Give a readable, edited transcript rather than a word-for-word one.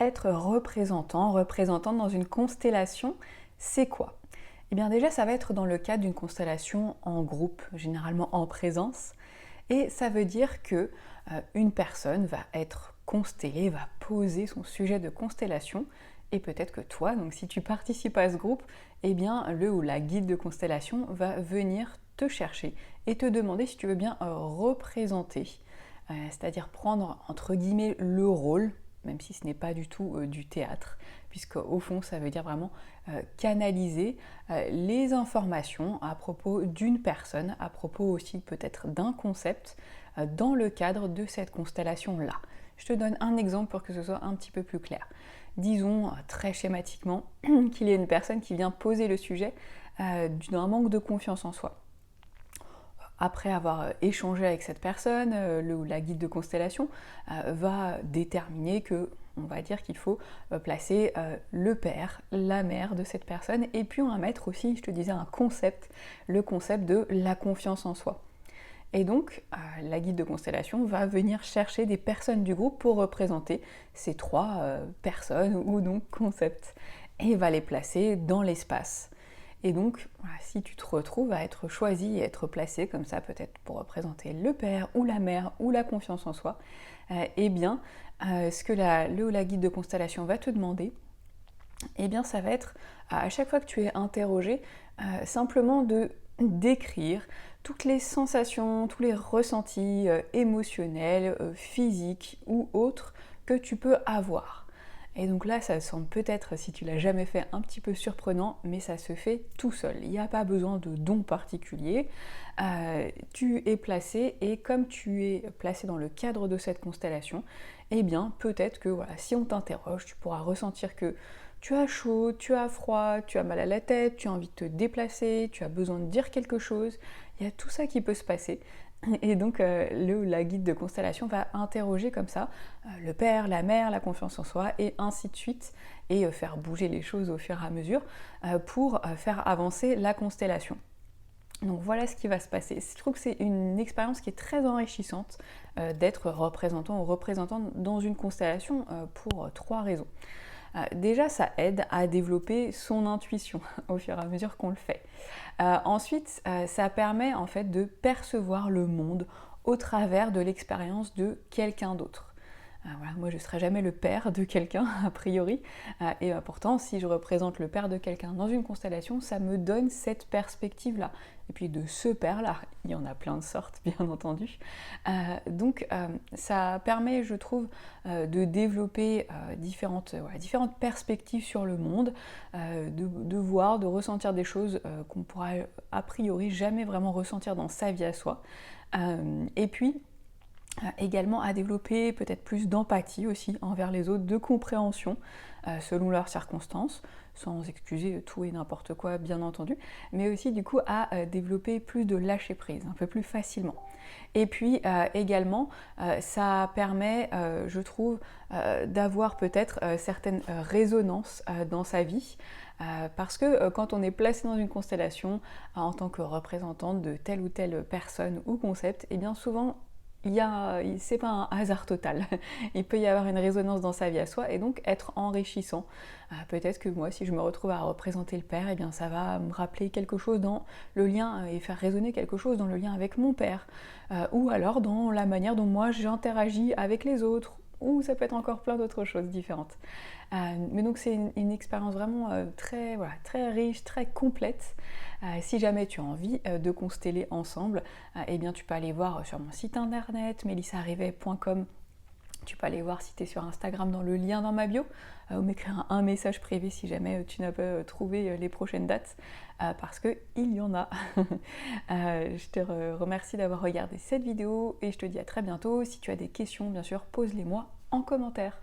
Être représentante dans une constellation, c'est quoi? Eh bien déjà, ça va être dans le cadre d'une constellation en groupe, généralement en présence, et ça veut dire que une personne va être constellée, va poser son sujet de constellation, et peut-être que toi, donc si tu participes à ce groupe, eh bien le ou la guide de constellation va venir te chercher et te demander si tu veux bien représenter, c'est-à-dire prendre entre guillemets le rôle, même si ce n'est pas du tout du théâtre, puisque au fond ça veut dire vraiment canaliser les informations à propos d'une personne, à propos aussi peut-être d'un concept dans le cadre de cette constellation-là. Je te donne un exemple pour que ce soit un petit peu plus clair. Disons très schématiquement qu'il y a une personne qui vient poser le sujet d'un manque de confiance en soi. Après avoir échangé avec cette personne, le ou la guide de constellation va déterminer que, on va dire qu'il faut placer le père, la mère de cette personne, et puis on va mettre aussi, je te disais, un concept, le concept de la confiance en soi. Et donc, la guide de constellation va venir chercher des personnes du groupe pour représenter ces trois personnes ou donc concepts, et va les placer dans l'espace. Et donc, voilà, si tu te retrouves à être choisi et être placé comme ça, peut-être pour représenter le père ou la mère ou la confiance en soi, eh bien, ce que le ou la guide de constellation va te demander, eh bien, ça va être, à chaque fois que tu es interrogé, simplement de décrire toutes les sensations, tous les ressentis émotionnels, physiques ou autres que tu peux avoir. Et donc là, ça semble peut-être, si tu l'as jamais fait, un petit peu surprenant, mais ça se fait tout seul. Il n'y a pas besoin de don particulier. Tu es placé, et comme tu es placé dans le cadre de cette constellation, eh bien peut-être que voilà, si on t'interroge, tu pourras ressentir que tu as chaud, tu as froid, tu as mal à la tête, tu as envie de te déplacer, tu as besoin de dire quelque chose. Il y a tout ça qui peut se passer. Et donc la guide de constellation va interroger comme ça le père, la mère, la confiance en soi, et ainsi de suite, et faire bouger les choses au fur et à mesure pour faire avancer la constellation. Donc voilà ce qui va se passer. Je trouve que c'est une expérience qui est très enrichissante d'être représentant ou représentante dans une constellation pour trois raisons. Déjà, ça aide à développer son intuition au fur et à mesure qu'on le fait. Ensuite, ça permet en fait de percevoir le monde au travers de l'expérience de quelqu'un d'autre. Voilà, moi je ne serai jamais le père de quelqu'un a priori, et pourtant si je représente le père de quelqu'un dans une constellation, ça me donne cette perspective-là. Et puis de ce père-là, il y en a plein de sortes bien entendu. Donc ça permet, je trouve, de développer différentes perspectives sur le monde, de voir, de ressentir des choses qu'on pourra a priori jamais vraiment ressentir dans sa vie à soi. Et puis également à développer peut-être plus d'empathie aussi envers les autres, de compréhension selon leurs circonstances, sans excuser tout et n'importe quoi bien entendu, mais aussi du coup à développer plus de lâcher prise, un peu plus facilement. Et puis également, ça permet, je trouve, d'avoir peut-être certaines résonances dans sa vie, parce que quand on est placé dans une constellation en tant que représentante de telle ou telle personne ou concept, et bien souvent c'est pas un hasard total. Il peut y avoir une résonance dans sa vie à soi et donc être enrichissant. Peut-être que moi, si je me retrouve à représenter le père, eh bien ça va me rappeler quelque chose dans le lien et faire résonner quelque chose dans le lien avec mon père, ou alors dans la manière dont moi j'interagis avec les autres, ou ça peut être encore plein d'autres choses différentes. Mais donc c'est une expérience vraiment très riche, très complète. Si jamais tu as envie de consteller ensemble, eh bien tu peux aller voir sur mon site internet melissarivet.com. Tu peux aller voir si tu es sur Instagram dans le lien dans ma bio, ou m'écrire un message privé si jamais tu n'as pas trouvé les prochaines dates, parce qu'il y en a. Je te remercie d'avoir regardé cette vidéo et je te dis à très bientôt. Si tu as des questions, bien sûr, pose-les moi en commentaire.